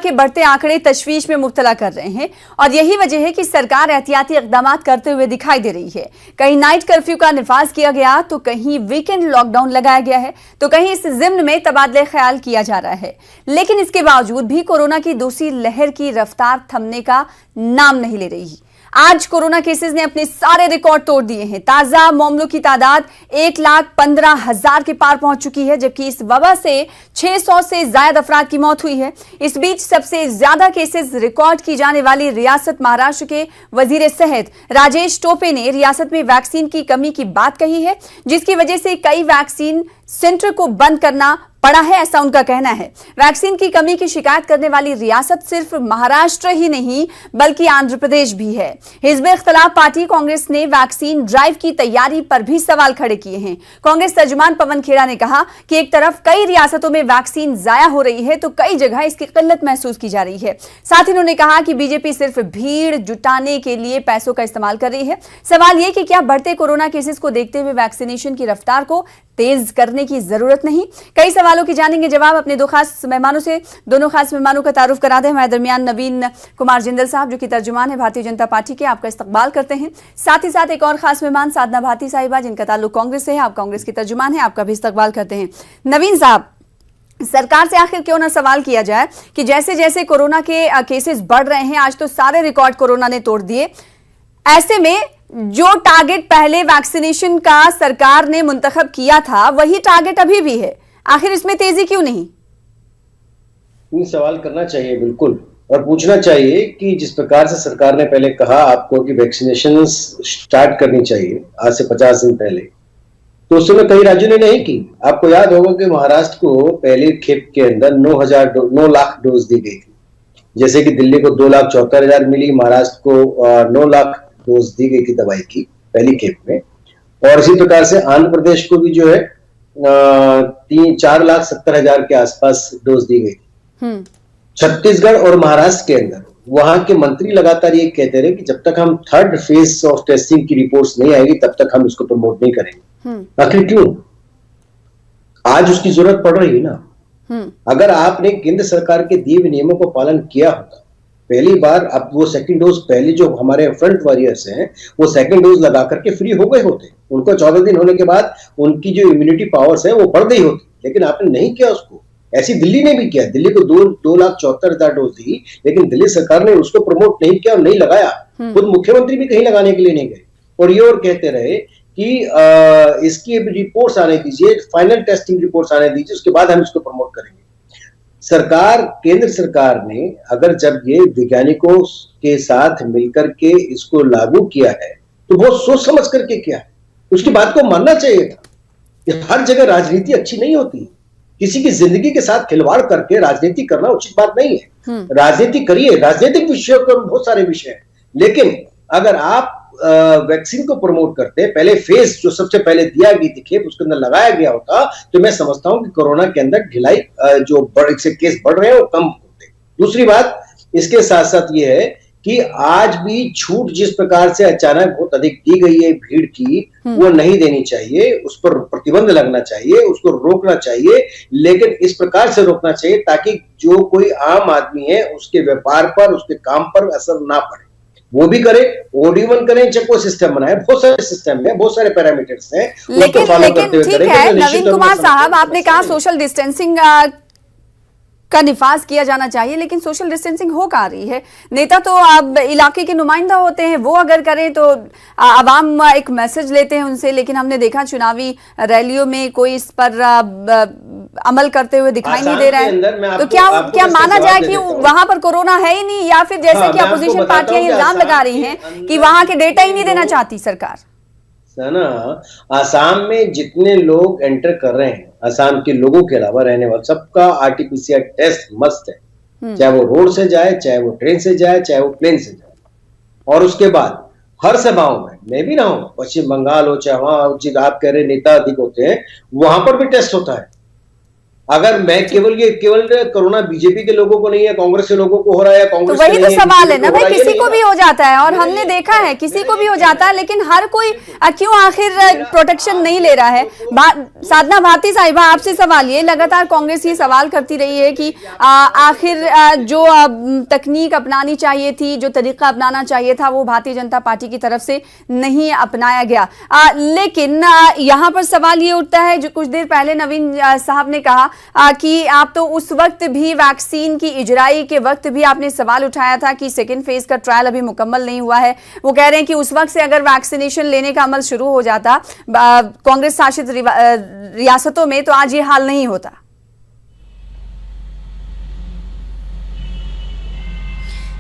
के बढ़ते आंकड़े तशवीश में मुब्तला कर रहे हैं और यही वजह है कि सरकार एहतियाती इक़दाम करते हुए दिखाई दे रही है। कहीं नाइट कर्फ्यू का निफाज किया गया तो कहीं वीकेंड लॉकडाउन लगाया गया है तो कहीं इस ज़िम्न में तबादले ख्याल किया जा रहा है। लेकिन इसके बावजूद भी कोरोना की दूसरी लहर की रफ्तार थमने का नाम नहीं ले रही। आज कोरोना केसेस ने अपने सारे रिकॉर्ड तोड़ दिए हैं। ताजा मामलों की तादाद 1,15,000 के पार पहुंच चुकी है, जबकि इस वबा से 600 से ज्यादा अफराद की मौत हुई है। इस बीच सबसे ज्यादा केसेस रिकॉर्ड की जाने वाली रियासत महाराष्ट्र के वजीर सेहत राजेश टोपे ने रियासत में वैक्सीन की कमी की बात कही है, जिसकी वजह से कई वैक्सीन सेंटर को बंद करना पड़ा है, ऐसा उनका कहना है। वैक्सीन की कमी की शिकायत करने वाली रियासत सिर्फ महाराष्ट्र ही नहीं बल्कि आंध्र प्रदेश भी है। हिज़्ब-ए-इख्तिलाफ पार्टी कांग्रेस ने वैक्सीन ड्राइव की तैयारी पर भी सवाल खड़े किए हैं। कांग्रेस तर्जुमान पवन खेड़ा ने कहा कि एक तरफ कई रियासतों में वैक्सीन जाया हो रही है तो कई जगह इसकी किल्लत महसूस की जा रही है। साथ ही उन्होंने कहा कि बीजेपी सिर्फ भीड़ जुटाने के लिए पैसों का इस्तेमाल कर रही है। सवाल यह कि क्या बढ़ते कोरोना केसेस को देखते हुए वैक्सीनेशन की रफ्तार को तेज करने की जरूरत नहीं? कई सवालों की जानेंगे जवाब अपने दो खास मेहमानों से। दोनों खास मेहमानों का तारुफ करा दें। हमारे दरमियान नवीन कुमार जिंदल साहब, जो कि तर्जुमान है भारतीय जनता पार्टी के, आपका इस्तकबाल करते हैं। साथ ही साथ एक और खास मेहमान साधना भारती साहिबा, जिनका ताल्लुक कांग्रेस से है, आप कांग्रेस की तर्जुमान है, आपका भी इस्तकबाल करते हैं। नवीन साहब, सरकार से आखिर क्यों ना सवाल किया जाए कि जैसे जैसे कोरोना के केसेस बढ़ रहे हैं, आज तो सारे रिकॉर्ड कोरोना ने तोड़ दिए, ऐसे में जो टारगेट पहले वैक्सीनेशन का सरकार ने मुंतखब किया था वही टारगेट अभी भी है, आखिर इसमें तेजी क्यों नहीं? सवाल करना चाहिए बिल्कुल, और पूछना चाहिए कि जिस प्रकार से सरकार ने पहले कहा आपको कि वैक्सीनेशन स्टार्ट करनी चाहिए आज से 50 दिन पहले, तो उस समय कई राज्यों ने नहीं की। आपको याद होगा कि महाराष्ट्र को पहली खेप के अंदर 9 लाख डोज दी गई थी, जैसे कि दिल्ली को 2,74,000 मिली, महाराष्ट्र को 9 लाख डोज दी गई थी दवाई की पहली खेप में। और इसी प्रकार से आंध्र प्रदेश को भी जो है 4,70,000 के आसपास डोज दी गई थी। छत्तीसगढ़ और महाराष्ट्र के अंदर वहां के मंत्री लगातार ये कहते रहे कि जब तक हम थर्ड फेज ऑफ टेस्टिंग की रिपोर्ट्स नहीं आएगी तब तक हम इसको प्रमोट नहीं करेंगे। आखिर क्यों? आज उसकी जरूरत पड़ रही है ना। अगर आपने केंद्र सरकार के दिए हुए नियमों को पालन किया होता, पहली बार, अब वो सेकंड डोज, पहले जो हमारे फ्रंट वॉरियर्स हैं वो सेकंड डोज लगा करके फ्री हो गए होते, उनको 14 दिन होने के बाद उनकी जो इम्यूनिटी पावर्स है वो बढ़ गई होती, लेकिन आपने नहीं किया उसको। ऐसी दिल्ली ने भी किया, दिल्ली को 2,74,000 डोज दी, लेकिन दिल्ली सरकार ने उसको प्रमोट नहीं किया और नहीं लगाया। खुद मुख्यमंत्री भी कहीं लगाने के लिए नहीं गए और ये और कहते रहे कि इसकी रिपोर्ट्स आने दीजिए, फाइनल टेस्टिंग रिपोर्ट्स आने दीजिए, उसके बाद हम इसको प्रमोट करेंगे। सरकार, केंद्र सरकार ने अगर जब ये वैज्ञानिकों के साथ मिलकर के इसको लागू किया है तो बहुत सोच समझ करके किया है, उसकी बात को मानना चाहिए था। हर जगह राजनीति अच्छी नहीं होती, किसी की जिंदगी के साथ खिलवाड़ करके राजनीति करना उचित बात नहीं है। राजनीति करिए, राजनीतिक विषयों पर बहुत सारे विषय हैं, लेकिन अगर आप वैक्सीन को प्रमोट करते, पहले फेज जो सबसे पहले दिया गई थी खेप उसके अंदर लगाया गया होता, तो मैं समझता हूं कि कोरोना के अंदर ढिलाई जो इससे केस बढ़ रहे हैं वो कम होते। दूसरी बात इसके साथ साथ ये है कि आज भी छूट जिस प्रकार से अचानक बहुत अधिक दी गई है भीड़ की, वो नहीं देनी चाहिए, उस पर प्रतिबंध लगना चाहिए, उसको रोकना चाहिए, लेकिन इस प्रकार से रोकना चाहिए ताकि जो कोई आम आदमी है उसके व्यापार पर, उसके काम पर असर ना पड़े। वो भी करे, OD1 करें, चेको सिस्टम बनाए, बहुत सारे सिस्टम है, बहुत सारे पैरामीटर्स हैं, लेकिन ठीक है नवीन कुमार साहब, आपने कहा सोशल डिस्टेंसिंग का निफाज किया जाना चाहिए, लेकिन सोशल डिस्टेंसिंग हो कहाँ रही है? नेता तो अब इलाके के नुमाइंदा होते हैं, वो अगर करें तो आवाम एक मैसेज लेते हैं उनसे, लेकिन हमने देखा चुनावी रैलियों में कोई इस पर अमल करते हुए दिखाई नहीं दे रहा है। तो क्या माना जाए कि वहां पर कोरोना है ही नहीं, या फिर जैसे कि अपोजिशन पार्टियां इल्जाम लगा रही हैं कि वहां के डेटा ही नहीं देना चाहती सरकार? ना, आसाम में जितने लोग एंटर कर रहे हैं, आसाम के लोगों के अलावा रहने वाले सबका RT-PCR टेस्ट मस्त है, चाहे वो रोड से जाए, चाहे वो ट्रेन से जाए, चाहे वो प्लेन से जाए। और उसके बाद हर सभाओं में, मैं भी रहा हूं, पश्चिम बंगाल हो चाहे वहां आप कह रहे नेता अधिक होते हैं, वहां पर भी टेस्ट होता है। अगर मैं केवल कोरोना बीजेपी के लोगों को नहीं है, कांग्रेस के लोगों को हो रहा है, तो कांग्रेस वही के तो नहीं सवाल है ना भाई, किसी को है, भी हो जाता है और हमने देखा है किसी को भी हो जाता है, लेकिन हर कोई क्यों आखिर प्रोटेक्शन नहीं ले रहा है। साधना भारती साहिबा, आपसे सवाल ये, लगातार कांग्रेस ये सवाल करती रही है कि आखिर जो तकनीक अपनानी चाहिए थी, जो तरीका अपनाना चाहिए था, वो भारतीय जनता पार्टी की तरफ से नहीं अपनाया गया। लेकिन यहाँ पर सवाल ये उठता है, जो कुछ देर पहले नवीन साहब ने कहा कि आप तो उस वक्त भी वैक्सीन की इजराई के वक्त भी आपने सवाल उठाया था कि सेकेंड फेज का ट्रायल अभी मुकम्मल नहीं हुआ है। वो कह रहे हैं कि उस वक्त से अगर वैक्सीनेशन लेने का अमल शुरू हो जाता कांग्रेस शासित रियासतों में, तो आज ये हाल नहीं होता।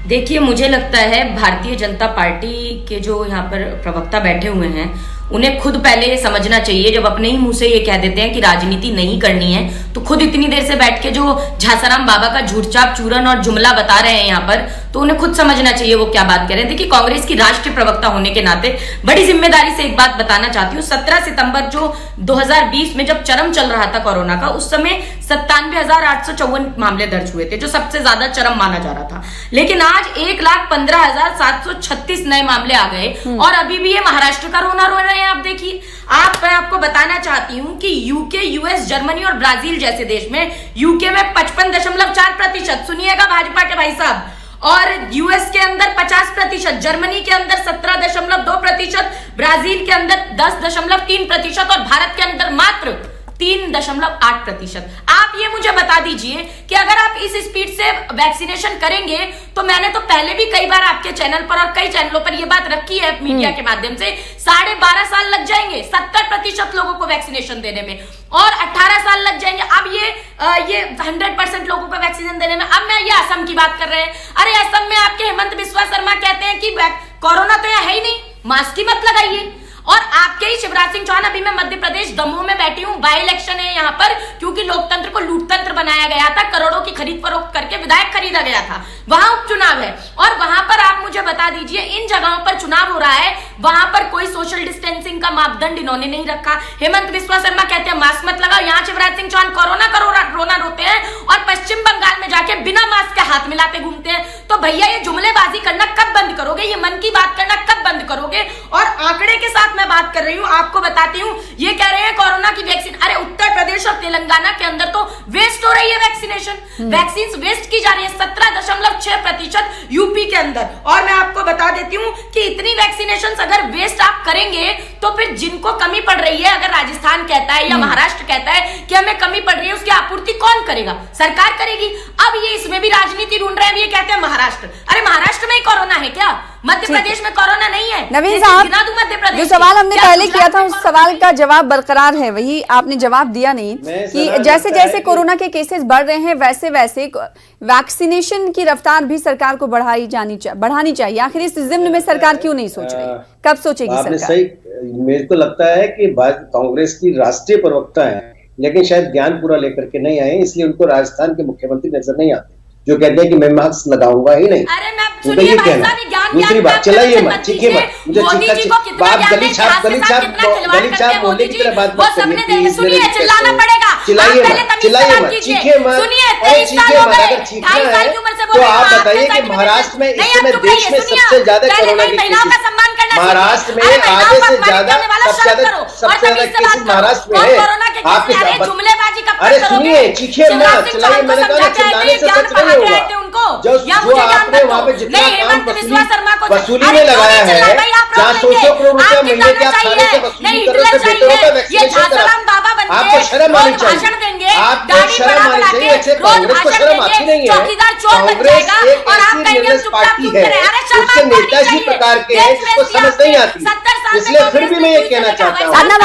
देखिए, मुझे लगता है भारतीय जनता पार्टी के जो यहाँ पर प्रवक्ता बैठे हुए हैं, उन्हें खुद पहले ये समझना चाहिए। जब अपने ही मुंह से ये कह देते हैं कि राजनीति नहीं करनी है, तो खुद इतनी देर से बैठ के जो झासाराम बाबा का झूठचाप चूरन और जुमला बता रहे हैं यहाँ पर, तो उन्हें खुद समझना चाहिए वो क्या बात कह रहे हैं। देखिए, कांग्रेस की राष्ट्रीय प्रवक्ता होने के नाते बड़ी जिम्मेदारी से एक बात बताना चाहती हूँ। 17 सितंबर जो 2020 में जब चरम चल रहा था कोरोना का, उस समय 97,854 मामले दर्ज हुए थे, जो सबसे ज्यादा चरम माना जा रहा था। लेकिन आज 1,15,736 नए मामले आ गए और अभी भी ये महाराष्ट्र का रोना रो रहे हैं। आप देखिए, मैं आपको बताना चाहती हूं कि यूके, यूएस, जर्मनी और ब्राजील जैसे देश में, यूके में 55.4%, सुनिएगा भाजपा के भाई साहब, और यूएस के अंदर 50%, जर्मनी के अंदर 17.2%, ब्राजील के अंदर 10.3% और भारत के अंदर मात्र 3.8%। आप ये मुझे बता दीजिए कि अगर आप इस स्पीड से वैक्सीनेशन करेंगे, तो मैंने तो पहले भी कई बार आपके चैनल पर और कई चैनलों पर ये बात रखी है मीडिया के माध्यम से, 12.5 साल लग जाएंगे 70% लोगों को वैक्सीनेशन देने में, और 18 साल लग जाएंगे अब ये 100% लोगों को वैक्सीनेशन देने में। अब मैं ये असम की बात कर रहे हैं। अरे असम में आपके हेमंत बिस्वा शर्मा कहते हैं कि कोरोना तो यहाँ है ही नहीं, मास्क ही मत लगाइए। और आपके ही शिवराज सिंह चौहान, अभी मैं मध्य प्रदेश दमोह में बैठी हूं, बाई इलेक्शन है यहाँ पर, क्योंकि लोकतंत्र को लूटतंत्र बनाया गया था, करोड़ों की खरीद फरोख्त करके विधायक खरीदा गया था, वहां उपचुनाव है। और वहां पर आप मुझे बता दीजिए, इन जगहों पर चुनाव हो रहा है, वहां पर कोई सोशल डिस्टेंसिंग का मापदंड इन्होंने नहीं रखा। हेमंत बिस्वा शर्मा कहते हैं मास्क मत लगाओ, यहाँ शिवराज सिंह चौहान कोरोना का रोना रोते हैं और पश्चिम बंगाल में जाके बिना मास्क के हाथ मिलाते घूमते हैं। तो भैया, ये जुमलेबाजी करना कब बंद करोगे? ये मन की बात करना कब बंद करोगे? और आंकड़े के साथ मैं बात कर रही हूं, आपको बताती हूं, ये कह रहे हैं कोरोना की वैक्सीन, अरे उत्तर प्रदेश और तेलंगाना के अंदर तो वेस्ट हो रही है वैक्सीनेशन, वैक्सीन वेस्ट की जा रही है 17.6% यूपी के अंदर। और मैं आपको बता देती हूं कि इतनी वैक्सीनेशन अगर वेस्ट आप करेंगे, तो फिर जिनको कमी पड़ रही है, अगर राजस्थान कहता है या महाराष्ट्र कहता है कि हमें कमी पड़ रही है, उसकी आपूर्ति कौन करेगा? सरकार करेगी। अब ये इसमें भी राजनीति ढूंढ रहे हैं, ये कहते हैं महाराष्ट्र, अरे महाराष्ट्र में ही कोरोना है क्या? मध्य प्रदेश में कोरोना नहीं है। नवीन साहब, जो सवाल हमने पहले किया था, उस सवाल का जवाब बरकरार है, वही आपने जवाब दिया नहीं कि जैसे जैसे कोरोना के केसेस बढ़ रहे हैं, वैसे वैसे वैक्सीनेशन की रफ्तार भी सरकार को बढ़ानी चाहिए। आखिर इस जिम्न में सरकार क्यों नहीं सोच रही? कब सोचेगी सरकार? सही, मेरे को लगता है कि कांग्रेस की राष्ट्रीय प्रवक्ता है, लेकिन शायद ज्ञान पूरा लेकर के नहीं आए, इसलिए उनको राजस्थान के मुख्यमंत्री नजर नहीं आते, जो कहते हैं कि मैं मास्क लगाऊंगा ही नहीं। उनका ये कहना। दूसरी बात, चलाइए मत, चीखिए मत, मुझे बात गली छाप मोहल्ले की तरह बात मत करिए, चिल्लाना पड़ेगा, चिल्लाइए मत, चीखिए मत, अगर चीखना है तो आप बताइए कि महाराष्ट्र में इस समय देश में सबसे ज्यादा कोरोना के केसेस, महाराष्ट्र में आधे से ज्यादा सबसे ज्यादा केसेस महाराष्ट्र में है। आपके अरे सुनिए, चीखिए मत, चलाइए, मैंने कहा चिल्लाने से सच नहीं होगा। जो आपने वहाँ पे जितना काम वसूली में लगाया है, जहाँ 100 करोड़ रुपया महीने के आप खाने से वसूली कर रहे थे, बेटों का वैक्सीनेशन करा, आपको शर्म आनी चाहिए, आपको शर्म आनी चाहिए। ऐसे कांग्रेस को शर्म आती नहीं है। कांग्रेस एक ऐसी निर्दोष पार्टी है, उसके नेता इसी प्रकार के हैं जिसको समझ नहीं आती, इसलिए फिर भी मैं ये कहना चाहता हूँ। साधना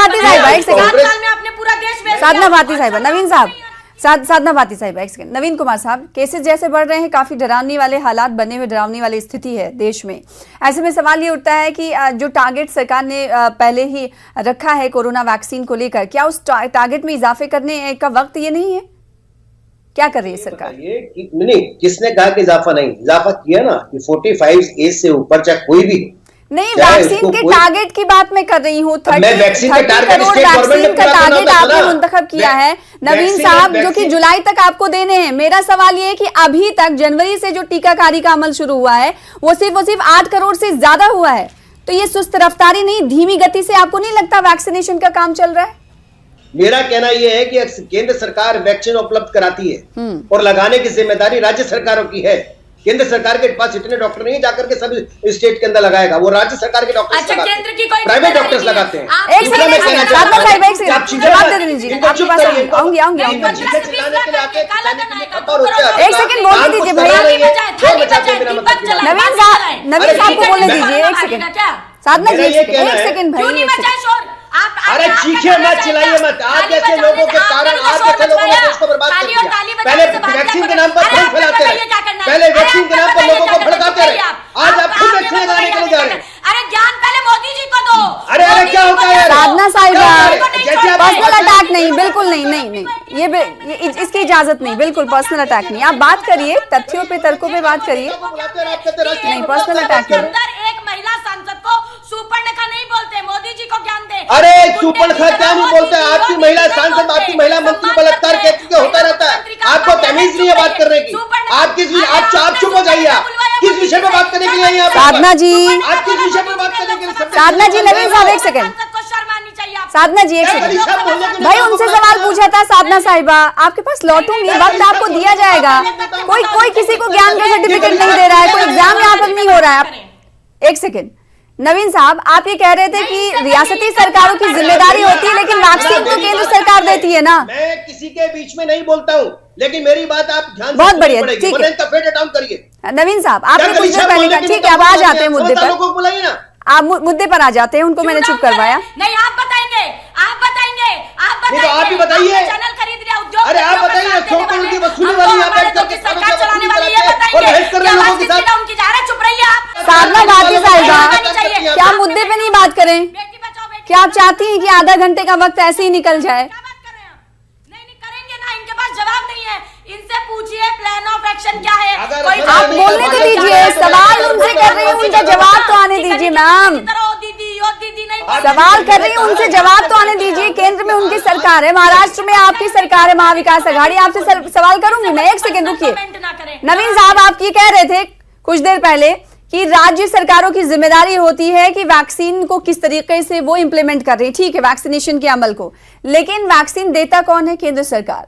भारती साहिबा, नवीन साहब, साधना भारती साहिबा, एक सेकंड। नवीन कुमार साहब, केसेस जैसे बढ़ रहे हैं, काफी डरावनी वाले हालात बने हुए, डरावनी वाली स्थिति है देश में। ऐसे में सवाल ये उठता है कि जो टारगेट सरकार ने पहले ही रखा है कोरोना वैक्सीन को लेकर, क्या उस टारगेट में इजाफे करने का वक्त ये नहीं है? क्या कर रही है सरकार? नहीं, किसने कहा कि इजाफा नहीं? इजाफा किया ना कि 45 एज से ऊपर चाहे कोई भी, नहीं, चाहे वैक्सीन उसको के कोई- टारगेट की बात मैं कर रही हूँ। 30 मैं वैक्सीन का टारगेट करोड़ स्टेट गवर्नमेंट ने वैक्सीन का पूरा करना टारगेट होता है आपने ना। मुंतखब किया है नवीन वैक्सीन- साहब, जो कि वैक्सीन- जुलाई तक आपको देने हैं। मेरा सवाल ये है कि अभी तक जनवरी से जो टीकाकारी का अमल शुरू हुआ है वो सिर्फ 8 करोड़ से ज्यादा हुआ है। तो ये सुस्त रफ्तारी नहीं, धीमी गति से आपको नहीं लगता वैक्सीनेशन का काम चल रहा है? मेरा कहना यह है कि केंद्र सरकार वैक्सीन उपलब्ध कराती है और लगाने की जिम्मेदारी राज्य सरकारों की है। केंद्र सरकार के पास इतने डॉक्टर नहीं है जाकर के सभी स्टेट के अंदर लगाएगा, वो राज्य सरकार के डॉक्टर्स अच्छा, लगाते केंद्र की हैं, कोई प्राइवेट जिम्मेदारी डॉक्टर्स नहीं है। लगाते हैं। आप- एक दूसरा सेकंड, मैं एक कहना सेकंड, चाहता साधना हूं, साहिब, एक सेकंड, आप चीजें जवाब मत- दे दीजिए, इनको आपके चुप पास करिए, इनको- आऊंगी। इनको चीजें चिल्लाने के लिए आते हैं, खबर होते हैं, एक सेकंड बोलने दीजिए काम भैया। कुछ थाली बजाए, थाली बचाते बजाए, बिना दीपक मतलब जलाए, नवीन बात साहब, कराएं। नवीन अरे साहब को ठीक है, बोलने दीपक दीजिए, एक भागेगा सेकंड। क्या? साधना जी, मेरा ये एक कहना है- सेकंड क्यों भाई, नहीं एक सेकंड। बचाए शोर? अरे चीखिए मत, चिल्लाइए मत। आप जैसे लोगों के कारण आप जैसे लोगों ने देश को बर्बाद कर दिया। पहले वैक्सीन के नाम पर भ्रम फैलाते रहे, पहले वैक्सीन के नाम पर लोगों को भड़काते रहे, आज आप खुद वैक्सीन लगाने के लिए जा रहे हैं। अरे ज्ञान पहले मोदी जी को दो। अरे क्या होता है यार? साधना साहिबा, जैसे आप- पर्सनल अटैक नहीं, बिल्कुल नहीं, नहीं नहीं, ये इसकी इजाजत नहीं, बिल्कुल पर्सनल अटैक नहीं। आप बात करिए, तथ्यों पे तर्कों पे बात करिए। नहीं, पर्सनल अटैक नहीं। एक महिला सांसद को सुपर्णखा नहीं बोलते, मोदी जी को ज्ञान दे। अरे सुपर्णखा क्या नहीं बोलते? आपकी महिला सांसद, आपकी महिला मंत्री बलात्कार कैसे होता रहता है? आपको तमीज नहीं है बात करने की। आप चुप हो जाइए। आप किस विषय पे बात करने के लिए यहाँ पे? साधना जी, आप किस विषय पे बात करने के लिए? साधना जी, नवीन साहब एक सेकंड। को शर्म आनी चाहिए आपको। साधना जी एक सेकंड भाई, उनसे सवाल पूछा था साधना साहिबा, आपके पास लौटूंगी, वक्त आपको दिया जाएगा। कोई किसी को ज्ञान का सर्टिफिकेट नहीं दे रहा है, कोई एग्जाम यहाँ पर नहीं हो रहा है। एक सेकंड नवीन साहब, आप ये कह रहे थे कि रियासती सरकारों की जिम्मेदारी होती है, लेकिन वैक्सीन तो केंद्र सरकार देती है ना। मैं किसी के बीच में नहीं बोलता हूँ, लेकिन मेरी बात आप ध्यान से बहुत बढ़िया, सुननी पड़ेगी, ठीक है। वरना इनका फेड डाउन करिए। नवीन साहब, आपने कुछ देर पहले कहा, ठीक है, अब आ जाते हैं मुद्दे पर। लोगों को बुलाइए ना। आप मुद्दे पर आ जाते हैं, उनको मैंने चुप करवाया। नहीं, आप बताएंगे, आप बताएंगे, आप नहीं बताएंगे। तो आप ही बताइए। आपने चैनल खरीद लिया, उद्योग। अरे आप बताइए, शौक तो उनकी वसूली वाली यहाँ बैठ करके सरकार चलाने वाली ये और बताइए। बहस कर रहे हैं लोगों के साथ। क्या उनकी जा रहा है? चुप रहिए आप। साधना भारती साहिबा, चाहिए। क्या मुद्दे पे नहीं बात करें? बेटी बचाओ, बेटी क्या आप चाहती हैं कि आधा घंटे का वक्त ऐसे ही निकल जाए? क्या बात कर रहे हैं? नहीं करेंगे ना, इनके पास जवाब नहीं है। इनसे पूछिए प्लान ऑफ एक्शन क्या है। अगर कोई आप आप बोलने तो दीजिए, सवाल उनसे कर रही हूँ, उनका जवाब तो आने दीजिए मैम। दीदी नहीं सवाल कर रही हूँ, उनसे जवाब तो आने दीजिए। केंद्र में उनकी सरकार है, महाराष्ट्र में आपकी सरकार है, महाविकास अघाड़ी। आपसे सवाल करूंगी मैं, एक सेकंड रुकिए। कमेंट ना करें। नवीन साहब, आप ये कह रहे थे कुछ देर पहले कि राज्य सरकारों की जिम्मेदारी होती है कि वैक्सीन को किस तरीके से वो इंप्लीमेंट कर रही है, ठीक है, वैक्सीनेशन के अमल को, लेकिन वैक्सीन देता कौन है? केंद्र सरकार।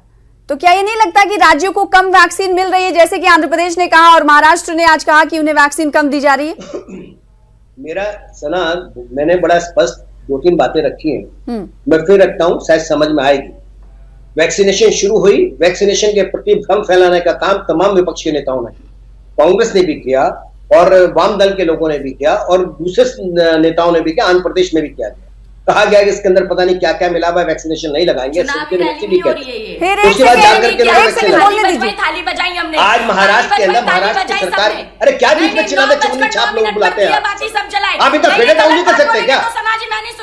तो क्या ये नहीं लगता कि राज्यों को कम वैक्सीन मिल रही है, जैसे कि आंध्र प्रदेश ने कहा और महाराष्ट्र ने आज कहा कि उन्हें वैक्सीन कम दी जा रही है? मेरा सना, मैंने बड़ा स्पष्ट 2-3 बातें रखी हैं, मैं फिर रखता हूं, शायद समझ में आएगी। वैक्सीनेशन शुरू हुई, वैक्सीनेशन के प्रति भ्रम फैलाने का काम तमाम विपक्षी नेताओं ने किया, कांग्रेस ने भी किया और वाम दल के लोगों ने भी किया और दूसरे नेताओं ने भी किया, आंध्र प्रदेश में भी किया गया। कहा गया कि इसके अंदर पता नहीं क्या क्या मिला हुआ, वैक्सीनेशन नहीं लगाएंगे। फिर उसके एक बाद जाकर के लोग सेकंड बोलने दीजिए। थाली बजाई हमने आज महाराष्ट्र के अंदर महाराष्ट्र की सरकार, अरे क्या बीच में चिल्लाते चुगली छाप लोग बुलाते हैं आप इनका फेडर डाउन नहीं कर सकते क्या?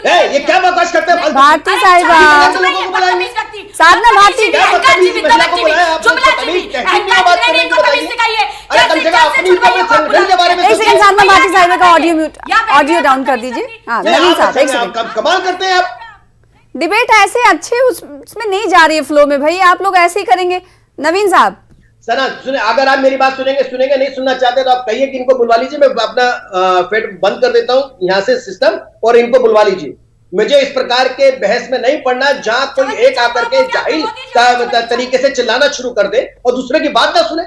ये क्या बकवास करते हैं? भारती साहिबा, साधना भारती, एक सेकंड साधना भारती साहिबा का ऑडियो डाउन कर दीजिए। हाँ नवीन साहब, एक सेकंड। कमाल करते हैं आप। डिबेट ऐसे अच्छे उसमें नहीं जा रही है फ्लो में भाई, आप लोग ऐसे ही करेंगे। नवीन साहब सना सुने, अगर आप मेरी बात सुनेंगे, नहीं सुनना चाहते तो आप कहिए कि इनको बुलवा लीजिए, मैं अपना फेड बंद कर देता हूं यहाँ से सिस्टम और इनको बुलवा लीजिए। मुझे इस प्रकार के बहस में नहीं पड़ना जहां कोई एक आकर के जाहिल तरीके से चिल्लाना शुरू कर दे और दूसरे की बात ना सुने।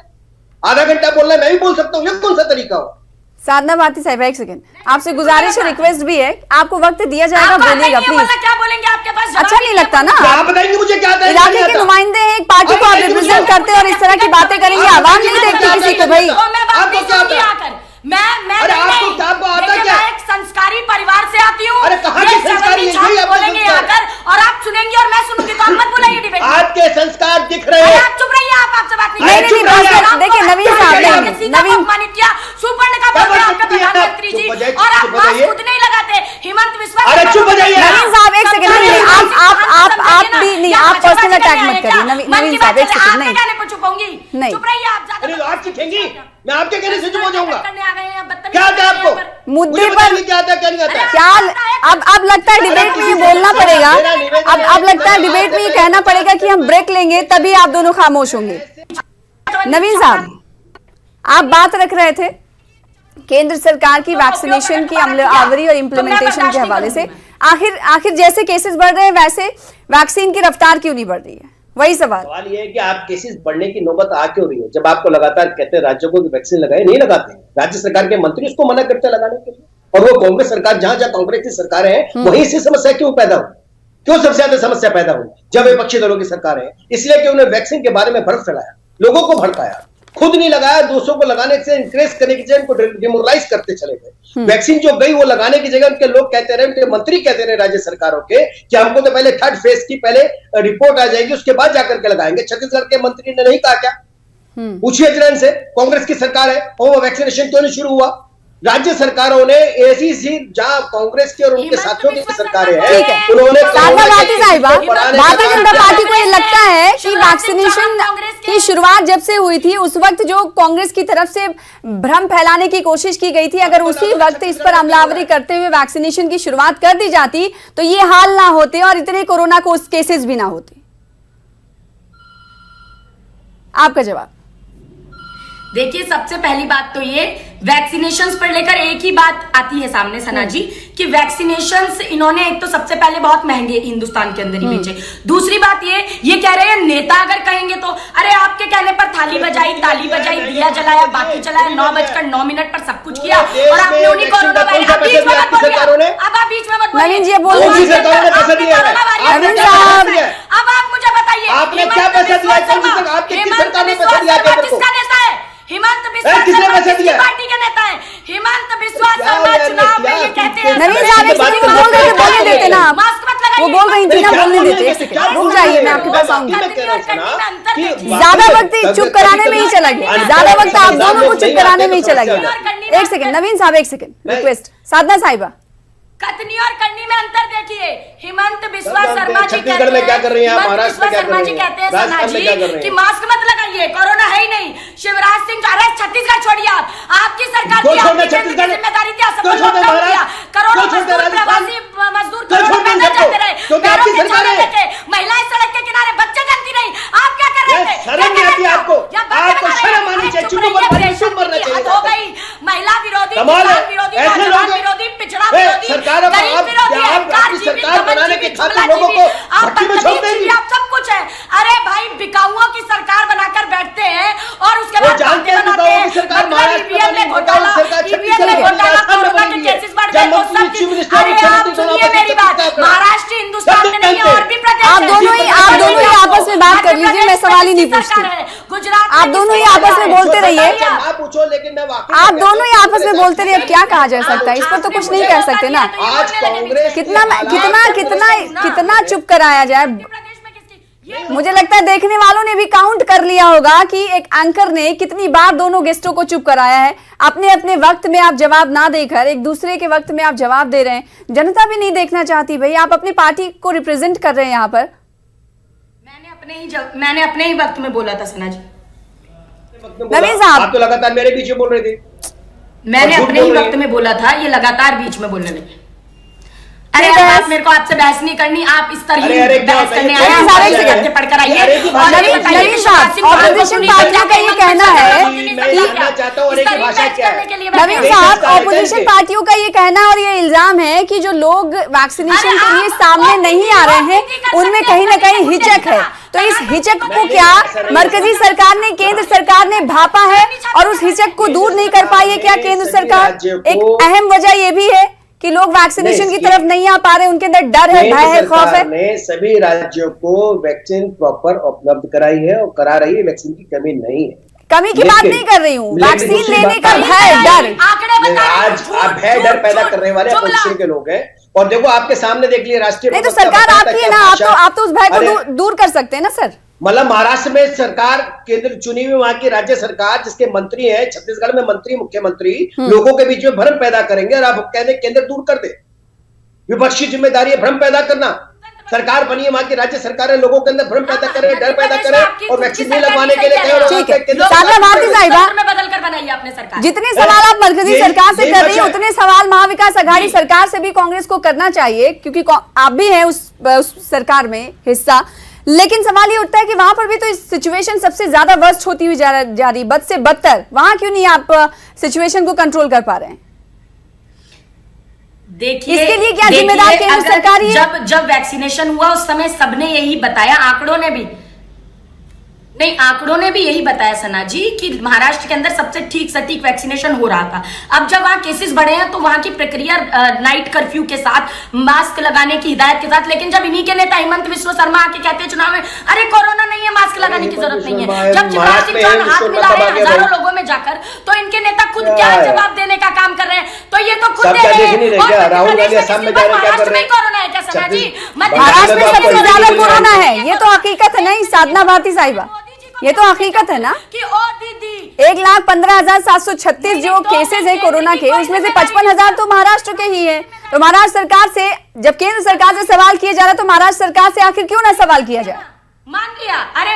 आधा घंटा बोलना है, मैं भी बोल सकता हूँ, ये कौन सा तरीका हो? साधना भारती साहिबा, एक सेकंड, आपसे गुजारिश और रिक्वेस्ट भी है, आपको वक्त दिया जाएगा, बोलिएगा प्लीज। क्या बोलेंगे? आपके पास अच्छा नहीं लगता ना? आप बताएंगे मुझे क्या आता है? इलाके के नुमाइंदे हैं, एक पार्टी को आप रिप्रेजेंट करते हैं और इस तरह की बातें करेंगे, आवाम नहीं देखती किसी को भाई। आपको क्या आता है? मैं अरे आपको क्या आता क्या? मैं एक संस्कारी परिवार से आती हूँ। अरे कहाँ की संस्कारी है? यही आपका बोलेंगे संस्कार। आकर और आप सुनेंगे और मैं सुनूंगी, तो आप मत बुलाइए डिबेट। आपके संस्कार दिख रहे अरे हैं। आप चुप रहिए, आपसे बात नहीं, नहीं, नहीं, देखिए नवीन साहब, नहीं, नवीन अपमानित किया, सुपर्ण का बोल रहे हैं आपके प्रधानमंत्री जी, और आप मास्क खुद नहीं लगाते। हेमंत विश्वा, अरे चुप हो जाइए। नवीन साहब एक सेकंड, नहीं आप भी नहीं, आप पर्सनल अटैक मत करिए। नवीन साहब एक सेकंड, नहीं चुप होंगी। नहीं। चुप रहिए आप। अरे तो आप सीखेंगी, मैं आपके कहने से चुप हो जाऊंगा? क्या क्या आता है आपको मुद्दे मुझे पर बताइए, क्या आता है क्या नहीं आता है? क्या अब लगता है डिबेट में ये बोलना पड़ेगा, अब लगता है डिबेट में ये कहना पड़ेगा कि हम ब्रेक लेंगे तभी आप दोनों खामोश होंगे। नवीन साहब, आप बात रख रहे थे केंद्र सरकार की वैक्सीनेशन की अमलावरी और इम्प्लीमेंटेशन के हवाले से। आखिर जैसे केसेस बढ़ रहे हैं वैसे वैक्सीन की रफ्तार क्यों नहीं बढ़ रही है? वही सवाल ये है कि आप केसेस बढ़ने की नौबत आ क्यों रही है, जब आपको लगातार कहते हैं राज्यों को वैक्सीन लगाए, नहीं लगाते। राज्य सरकार के मंत्री उसको मना करते लगाने के लिए, और वो कांग्रेस सरकार, जहां जहां कांग्रेस की सरकारें हैं वहीं से समस्या क्यों पैदा हुई? क्यों सबसे ज्यादा समस्या पैदा हुई? जब विपक्षी दलों की सरकार है, इसलिए कि उन्हें वैक्सीन के बारे में भ्रम फैलाया, लोगों को भड़काया, खुद नहीं लगाया, दूसरों को लगाने से इंकरेज करने की जगह उनको डिमोरलाइज करते चले गए। वैक्सीन जो गई वो लगाने की जगह उनके लोग कहते रहे, उनके मंत्री कहते रहे राज्य सरकारों के कि हमको तो पहले थर्ड फेज की पहले रिपोर्ट आ जाएगी, उसके बाद जाकर के लगाएंगे। छत्तीसगढ़ के मंत्री ने नहीं कहा क्या? पूछिए जरा से, कांग्रेस की सरकार है और वो वैक्सीनेशन क्यों नहीं शुरू हुआ? राज्य सरकारों ने ऐसी सी जहां कांग्रेस की और उनके साथियों की सरकारें हैं, उन्होंने भारतीय जनता पार्टी को ये लगता है कि वैक्सीनेशन की शुरुआत जब से हुई थी उस वक्त जो कांग्रेस की तरफ से भ्रम फैलाने की कोशिश की गई थी, अगर उसी वक्त इस पर अमलावरी करते हुए वैक्सीनेशन की शुरुआत कर दी जाती तो ये हाल ना होते और इतने कोरोना केसेस भी ना होते। आपका जवाब? देखिए, सबसे पहली बात तो ये वैक्सीनेशंस पर लेकर एक ही बात आती है सामने सना जी कि वैक्सीनेशंस इन्होंने एक तो सबसे पहले बहुत महंगे हिंदुस्तान के अंदर ही बेचे। दूसरी बात ये कह रहे हैं नेता अगर कहेंगे तो अरे आपके कहने पर थाली बजाई, ताली बजाई, दिया जलाया, बाकी चलाया, 9:09 पर सब कुछ किया और आपने उन्हीं कोरोना वायरस अब बीच में मत बोलिए, अब आप बीच में मत बोलिए। नवीन जी बोल रहे हैं, अब आप मुझे बताइए आपने क्या पैसा दिया? आपके किस सरकार ने पैसा दिया? किसका नेता है? हिमंत बिस्वा शर्मा किसकी पार्टी के नेता है? हिमंत बिस्वा शर्मा चुनाव में ये कहते हैं। नवीन साहब एक सेकंड बोल रहे थे, बोलने देते ना आप, वो बोल रही थी ना, बोलने देते। एक सेकंड रुक जाइए, मैं आपके पास आऊंगी। ज्यादा वक्त चुप कराने में ही चला गया, ज्यादा वक्त आप दोनों को चुप कराने में ही चला गया। एक सेकंड नवीन साहब, एक सेकंड रिक्वेस्ट। साधना साहिबा, कथनी और करनी में अंतर देखिए। हिमंत बिस्वा शर्मा जी छत्तीसगढ़ में क्या कर रही हैं? महाराष्ट्र में क्या कर रही हैं? कहते हैं सना जी कि मास्क मत लगाइए, कोरोना है ही नहीं। शिवराज सिंह, अरे छत्तीसगढ़ छोड़िए, आपकी सरकार की जिम्मेदारी थी, असफल लॉकडाउन किया, करोड़ों प्रवासी मजदूर पैदल जाते रहे, पैरों के छाले लेके, महिलाएं सड़क के किनारे, बच्चे जानती नहीं, आप क्या कर रहे थे? शर्म नहीं आती आपको? आपको शर्म आनी चाहिए, चुप मरना चाहिए। हो गई महिला विरोधी, किसान विरोधी, नौजवान विरोधी, पिछड़ा विरोधी, सरकार बनाने के खातिर लोगों को भट्टी में छोड़ देंगी। आप सब कुछ है। अरे भाई, बिकाऊओं की सरकार बनाकर बैठते हैं और उसके बाद जानते हैं बनाते हैं। सरकार ईवीएम में घोटाला, कोरोना के केसेस बढ़ गए तो सब चीज। अरे आप सुनिए मेरी बात, महाराष्ट्र हिंदुस्तान में नहीं है और भी प्रदेश। आप दोनों ही आपस में बात कर लीजिए, मैं सवाल ही नहीं पूछती। गुजरात आप दोनों ही आपस में बोलते रहिए, पूछो, लेकिन मैं आप दोनों ही आपस में बोलते रहिए। अब क्या कहा जा सकता है, इस पर तो कुछ नहीं कह सकते ना। आज कांग्रेस कितना चुप कराया जाए। मुझे लगता है देखने वालों ने भी काउंट कर लिया होगा कि एक एंकर ने कितनी बार दोनों गेस्टों को चुप कराया है। अपने अपने वक्त में आप जवाब ना देकर एक दूसरे के वक्त में आप जवाब दे रहे हैं। जनता भी नहीं देखना चाहती भाई, आप अपनी पार्टी को रिप्रेजेंट कर रहे हैं यहाँ पर। मैंने अपने ही वक्त में बोला था सना जी। नवीन साहब, आप तो लगातार मेरे पीछे बोल रहे थे। मैंने अपने ही वक्त में बोला था, ये लगातार बीच में बोलने लगे। अरे आप मेरे को आपसे बहस नहीं करनी, आप इस तरह बहस करने आए पढ़कर आइए। नवीन साहब, ऑपोजिशन पार्टियों का ये कहना है नवीन साहब, ऑपोजिशन पार्टियों का ये कहना और ये इल्जाम है कि जो लोग वैक्सीनेशन के लिए सामने नहीं आ रहे हैं उनमें कहीं ना कहीं हिचक है। तो इस हिचक को क्या मरकजी सरकार ने, केंद्र सरकार ने भापा है और उस हिचक को दूर नहीं कर पाई है क्या केंद्र सरकार? एक अहम वजह ये भी है कि लोग वैक्सीनेशन की तरफ नहीं आ पा रहे, उनके अंदर डर है, भय है, खौफ है। ने सभी राज्यों को वैक्सीन प्रॉपर उपलब्ध कराई है और करा रही है, वैक्सीन की कमी नहीं है। कमी की बात नहीं कर रही हूँ, वैक्सीन लेने का भय, डर। आज आप भय डर पैदा करने वाले अपोजिशन के लोग हैं। और देखो आपके सामने देख लिए राष्ट्रीय नहीं तो सरकार आपकी है ना, आप तो उस भय को दूर कर सकते हैं ना सर। मतलब महाराष्ट्र में सरकार, केंद्र चुनी हुई वहां की राज्य सरकार जिसके मंत्री हैं, छत्तीसगढ़ में मंत्री, मुख्यमंत्री लोगों के बीच में भ्रम पैदा करेंगे और आप कहते हैं केंद्र दूर कर दे। विपक्षी जिम्मेदारी है भ्रम पैदा करना। सरकार बनी है, वहाँ की राज्य सरकार है, लोगों के अंदर भ्रम पैदा करे, डर पैदा करे और वैक्सीन नहीं लगवाने के लिए ठीक है। साधना भारती साहिबा, बदल कर बनाई आपने सरकार। जितने सवाल आप मरकजी सरकार से कर रही हैं उतने सवाल महाविकास आघाड़ी सरकार से भी कांग्रेस को करना चाहिए, क्योंकि आप भी हैं उस सरकार में हिस्सा। लेकिन सवाल ये उठता है कि वहां पर भी तो इस सिचुएशन सबसे ज्यादा वर्स्ट होती हुई जा रही, बद से बदतर। वहां क्यों नहीं आप सिचुएशन को कंट्रोल कर पा रहे हैं? देखिए, इसके लिए क्या जिम्मेदार केंद्र सरकार ही है? जब वैक्सीनेशन हुआ उस समय सबने यही बताया, आंकड़ों ने भी यही बताया सना जी कि महाराष्ट्र के अंदर सबसे ठीक सटीक वैक्सीनेशन हो रहा था। अब जब वहां केसेस बढ़े हैं तो वहां की प्रक्रिया नाइट कर्फ्यू के साथ, मास्क लगाने की हिदायत के साथ, लेकिन जब इन्हीं के नेता हिमंत बिस्वा शर्मा आके कहते हैं चुनाव में, अरे कोरोना नहीं है, मास्क लगाने की जरूरत नहीं है, जब शिवराज सिंह चौहान हाथ मिला रहे हैं हजारों लोगों में जाकर, तो इनके नेता खुद क्या जवाब देने का काम कर रहे हैं? तो ये तो खुद दे रहे हैं। राहुल गांधी असम में महाराष्ट्र में कोरोना है क्या सना जी? महाराष्ट्र में सबसे ज्यादा कोरोना है, ये तो हकीकत है नहीं साधना भारती साहिबा, ये तो हकीकत है ना कि ओ दीदी 1,15,736 जो केसेस है कोरोना के, उसमें से 55,000 तो महाराष्ट्र के ही है। तो महाराष्ट्र सरकार से जब केंद्र सरकार से सवाल किया जा रहा है तो महाराष्ट्र सरकार से आखिर क्यों ना सवाल किया जाए? मान लिया, अरे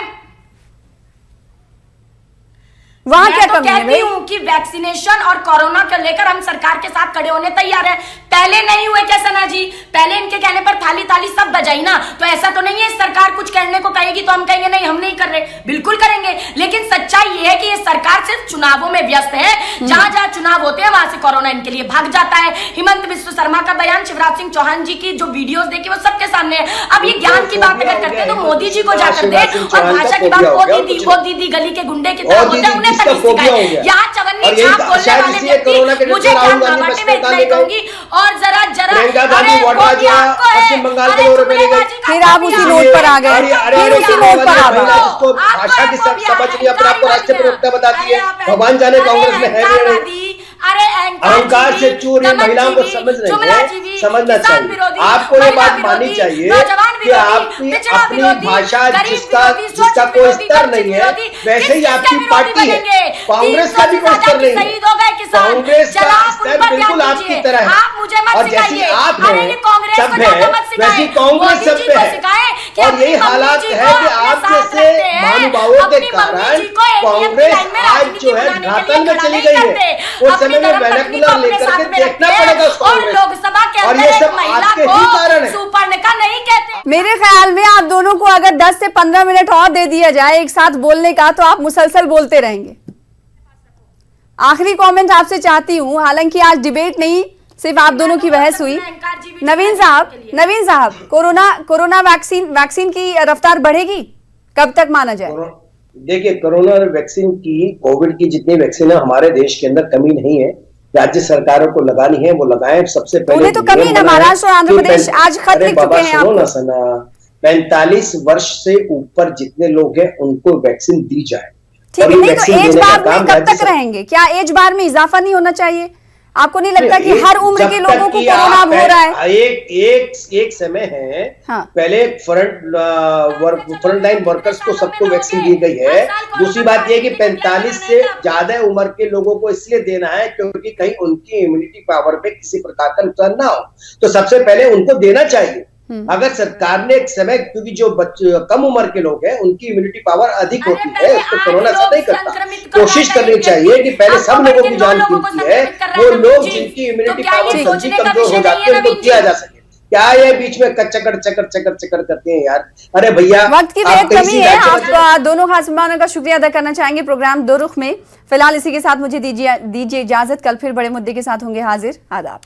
वहां क्या कमी है कहती हूँ कि वैक्सीनेशन और कोरोना को लेकर हम सरकार के साथ खड़े होने तैयार हैं। पहले नहीं हुए क्या सना जी? पहले इनके कहने पर थाली ताली सब बजाई ना, तो ऐसा तो नहीं है सरकार कुछ कहने को कहेगी तो हम कहेंगे नहीं हम नहीं कर रहे, बिल्कुल करेंगे। लेकिन सच्चाई ये है कि ये सरकार सिर्फ चुनावों में व्यस्त है, जहां जहां चुनाव होते हैं वहां से कोरोना इनके लिए भाग जाता है। हिमंत बिस्वा शर्मा का बयान, शिवराज सिंह चौहान जी की जो वीडियोस देखी वो सबके सामने है। अब ये ज्ञान की बात अगर करते हैं तो मोदी जी को जाकर दे, और भाषा की बात वो दीदी गली के गुंडे की तरह होते हैं, उन्हें यहाँ चवन्नी छाप बोलने वाले व्यक्ति, मुझे ज्ञान बांटे में इतना ही कहूंगी। और जरा फिर आप उसी नोट पर आ गए, फिर उसी नोट पर आ गए। भाषा की समझ नहीं, अपने आपको राष्ट्रीय प्रवक्ता बताती है, भगवान जाने कांग्रेस में है नहीं, अहंकार से चूर महिलाओं को समझ नहीं है, समझना चाहिए। आपको ये बात माननी चाहिए कि आपकी अपनी भाषा जिसका कोई स्तर नहीं है, वैसे ही आपकी पार्टी है, कांग्रेस का भी कोई स्तर नहीं है, कांग्रेस का स्तर बिल्कुल आपकी तरह है, और जैसी आप हैं सब है वैसी कांग्रेस सब पे है। और यही हालात है कि आप जैसे महानुभावों के कारण कांग्रेस आज जो है घातन में चली गई है। उस समय में वर्नाक्युलर लेकर के देखना पड़ेगा उसको, और ये सब आपके ही कारण है। नहीं कहते। मेरे ख्याल में आप दोनों को अगर 10 से 15 मिनट और दे दिया जाए एक साथ बोलने का तो आप मुसलसल बोलते रहेंगे। आखिरी कमेंट आपसे चाहती हूं, हालांकि आज डिबेट नहीं सिर्फ आप दोनों की बहस हुई। नवीन साहब, कोरोना वैक्सीन की रफ्तार बढ़ेगी, कब तक माना जाए? देखिए, कोरोना वैक्सीन की, कोविड की जितनी वैक्सीन है हमारे देश के अंदर कमी नहीं है, राज्य सरकारों को लगानी है वो लगाएं। सबसे पहले उन्हें तो कमी ना, महाराष्ट्र और आंध्र प्रदेश आज खत लिख चुके हैं आपको। 45 वर्ष से ऊपर जितने लोग हैं उनको वैक्सीन दी जाए। ठीक है, नहीं तो एज बार में कब तक रहेंगे? क्या एज बार में इजाफा नहीं होना चाहिए? आपको नहीं लगता कि हर उम्र के लोगों को कोरोना हो रहा है? एक समय है, हाँ। पहले फ्रंट लाइन वर्कर्स को सबको वैक्सीन दी गई है। दूसरी बात यह कि 45 से ज्यादा उम्र के लोगों को इसलिए देना है क्योंकि कहीं उनकी इम्यूनिटी पावर पे किसी प्रकार का नुकसान ना हो, तो सबसे पहले उनको देना चाहिए। अगर सरकार ने एक समय, क्योंकि जो कम उम्र के लोग हैं उनकी इम्यूनिटी पावर अधिक होती है, उसको कोरोना से नहीं करता। कोशिश करनी चाहिए कि पहले सब लोगों की जान कीमती है, वो लोग जिनकी इम्यूनिटी पावर जल्दी कमजोर हो जाती है उनको दिया जा सके। क्या ये बीच में चकर करते हैं यार? अरे भैया, वक्त की बेहद कमी है। आप दोनों खास मेहमानों का शुक्रिया अदा करना चाहेंगे प्रोग्राम दो रुख में। फिलहाल इसी के साथ मुझे दीजिए इजाजत। कल फिर बड़े मुद्दे के साथ होंगे हाजिर। आदाब।